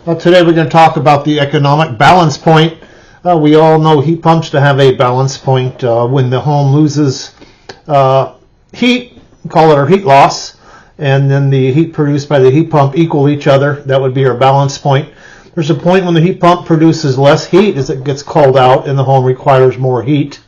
Well, today we're going to talk about the economic balance point. We all know heat pumps to have a balance point. When the home loses heat, call it our heat loss, and then the heat produced by the heat pump equal each other. That would be our balance point. There's a point when the heat pump produces less heat as it gets called out and the home requires more heat.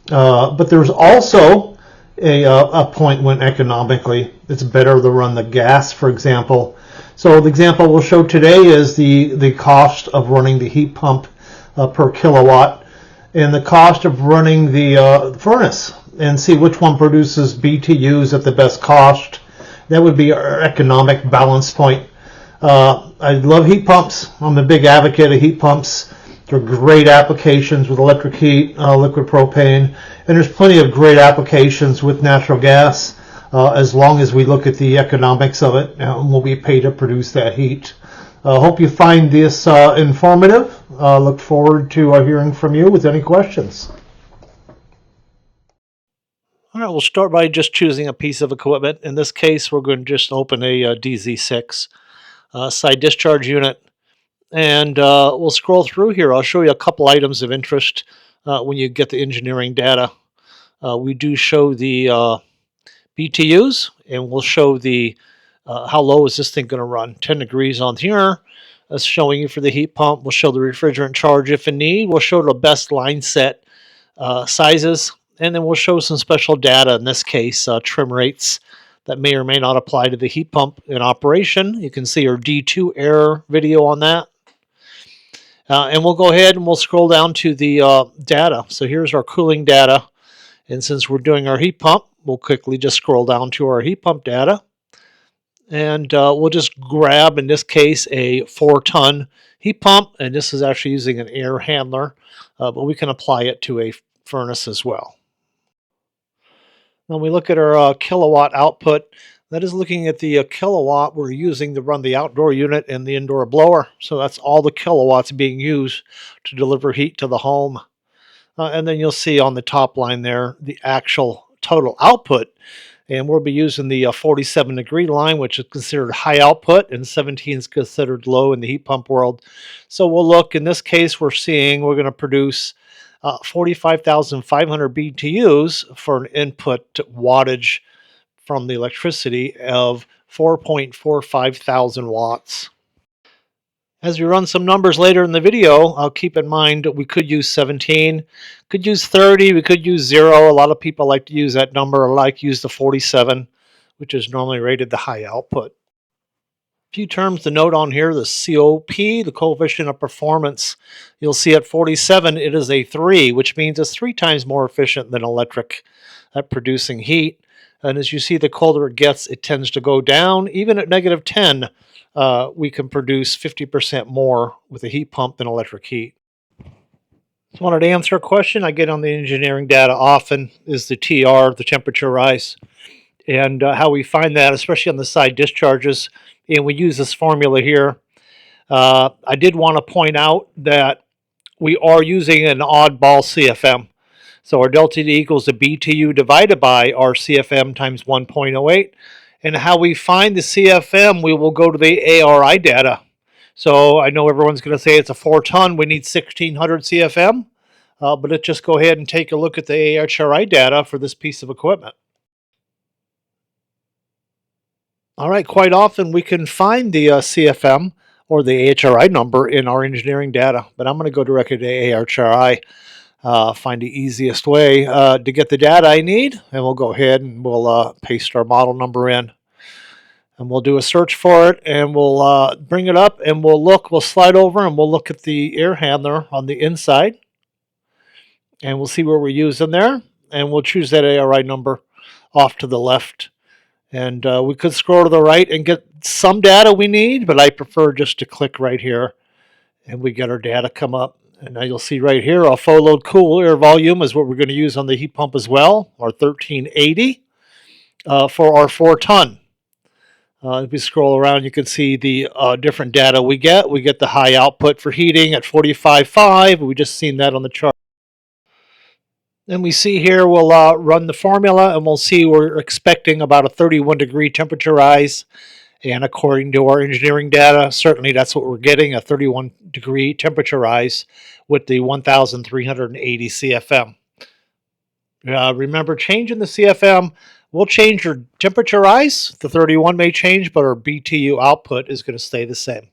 But there's also a point when economically it's better to run the gas, for example. So the example we'll show today is the cost of running the heat pump per kilowatt and the cost of running the furnace, and see which one produces BTUs at the best cost. That would be our economic balance point. I love heat pumps. I'm a big advocate of heat pumps. They're great applications with electric heat, liquid propane, and there's plenty of great applications with natural gas. As long as we look at the economics of it, we'll be paid to produce that heat. Hope you find this informative. Look forward to hearing from you with any questions. All right, we'll start by just choosing a piece of equipment. In this case, we're going to just open a DZ6 side discharge unit, and we'll scroll through here. I'll show you a couple items of interest when you get the engineering data. We do show the BTUs, and we'll show the how low is this thing going to run. 10 degrees on here. That's showing you for the heat pump. We'll show the refrigerant charge if in need. We'll show the best line set sizes, and then we'll show some special data, in this case, trim rates that may or may not apply to the heat pump in operation. You can see our D2 error video on that. And we'll go ahead and we'll scroll down to the data. So here's our cooling data. And since we're doing our heat pump, we'll quickly just scroll down to our heat pump data. And we'll just grab, in this case, a 4-ton heat pump. And this is actually using an air handler, but we can apply it to a furnace as well. When we look at our kilowatt output, that is looking at the kilowatt we're using to run the outdoor unit and the indoor blower. So that's all the kilowatts being used to deliver heat to the home. And then you'll see on the top line there the actual total output. And we'll be using the 47 degree line, which is considered high output, and 17 is considered low in the heat pump world. So we'll look, in this case, we're going to produce 45,500 BTUs for an input wattage from the electricity of 4.45 thousand watts. As we run some numbers later in the video, I'll keep in mind we could use 17, could use 30, we could use 0. A lot of people like to use that number, or like to use the 47, which is normally rated the high output. A few terms to note on here: the COP, the coefficient of performance. You'll see at 47, it is a 3, which means it's 3 times more efficient than electric at producing heat. And as you see, the colder it gets, it tends to go down. Even at negative 10, we can produce 50% more with a heat pump than electric heat. Just wanted to answer a question I get on the engineering data often, is the TR, the temperature rise, and how we find that, especially on the side discharges. And we use this formula here. I did want to point out that we are using an oddball CFM. So our delta T equals the BTU divided by our CFM times 1.08. And how we find the CFM, we will go to the ARI data. So I know everyone's going to say it's a 4-ton, we need 1600 CFM. But let's just go ahead and take a look at the AHRI data for this piece of equipment. All right, quite often we can find the CFM or the AHRI number in our engineering data, but I'm going to go directly to AHRI. Find the easiest way to get the data I need, and we'll go ahead and we'll paste our model number in, and we'll do a search for it, and we'll bring it up, and we'll slide over, and we'll look at the air handler on the inside, and we'll see where we're using there, and we'll choose that ARI number off to the left. And we could scroll to the right and get some data we need, but I prefer just to click right here, and we get our data come up. And now you'll see right here, our full load cool air volume is what we're going to use on the heat pump as well, our 1380 for our 4-ton. If we scroll around, you can see the different data we get. We get the high output for heating at 45.5. We just seen that on the chart. Then we see here, we'll run the formula, and we'll see we're expecting about a 31 degree temperature rise And according to our engineering data, certainly that's what we're getting, a 31-degree temperature rise with the 1,380 CFM. Remember, changing the CFM will change your temperature rise. The 31 may change, but our BTU output is going to stay the same.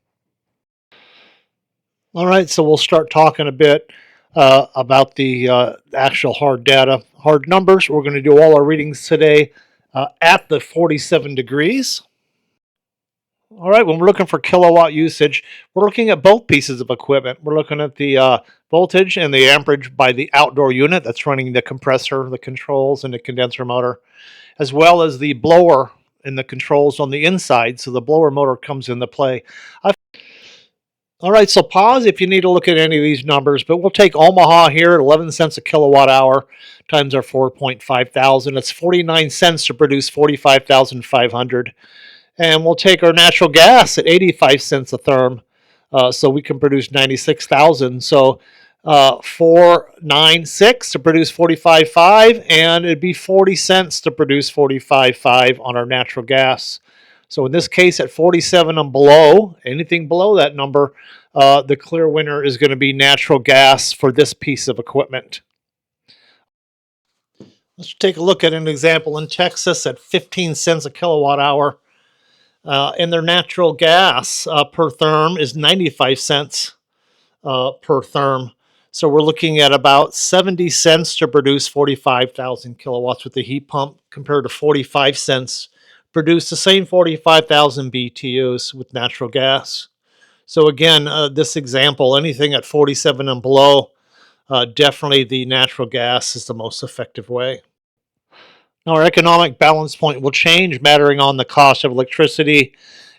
All right, so we'll start talking a bit about the actual hard data, hard numbers. We're going to do all our readings today at the 47 degrees. All right, when we're looking for kilowatt usage, we're looking at both pieces of equipment. We're looking at the voltage and the amperage by the outdoor unit that's running the compressor, the controls, and the condenser motor, as well as the blower and the controls on the inside. So the blower motor comes into play. All right, so pause if you need to look at any of these numbers, but we'll take Omaha here at 11 cents a kilowatt hour times our 4.5 thousand. It's 49 cents to produce 45,500. And we'll take our natural gas at 85 cents a therm, so we can produce 96,000. So 496 to produce 45.5, and it'd be 40 cents to produce 45.5 on our natural gas. So in this case, at 47 and below, anything below that number, the clear winner is going to be natural gas for this piece of equipment. Let's take a look at an example in Texas at 15 cents a kilowatt hour. And their natural gas per therm is 95 cents per therm. So we're looking at about 70 cents to produce 45,000 kilowatts with the heat pump compared to 45 cents produce the same 45,000 BTUs with natural gas. So again, this example, anything at 47 and below, definitely the natural gas is the most effective way. Now, our economic balance point will change, mattering on the cost of electricity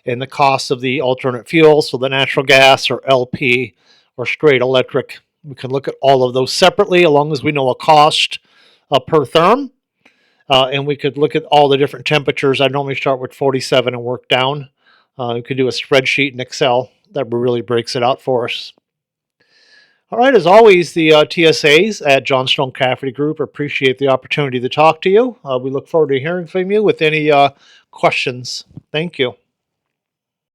and the cost of the alternate fuel, so the natural gas or LP or straight electric. We can look at all of those separately, as long as we know a cost per therm. And we could look at all the different temperatures. I normally start with 47 and work down. We could do a spreadsheet in Excel that really breaks it out for us. All right, as always, the TSAs at Johnstone Cafferty Group appreciate the opportunity to talk to you. We look forward to hearing from you with any questions. Thank you.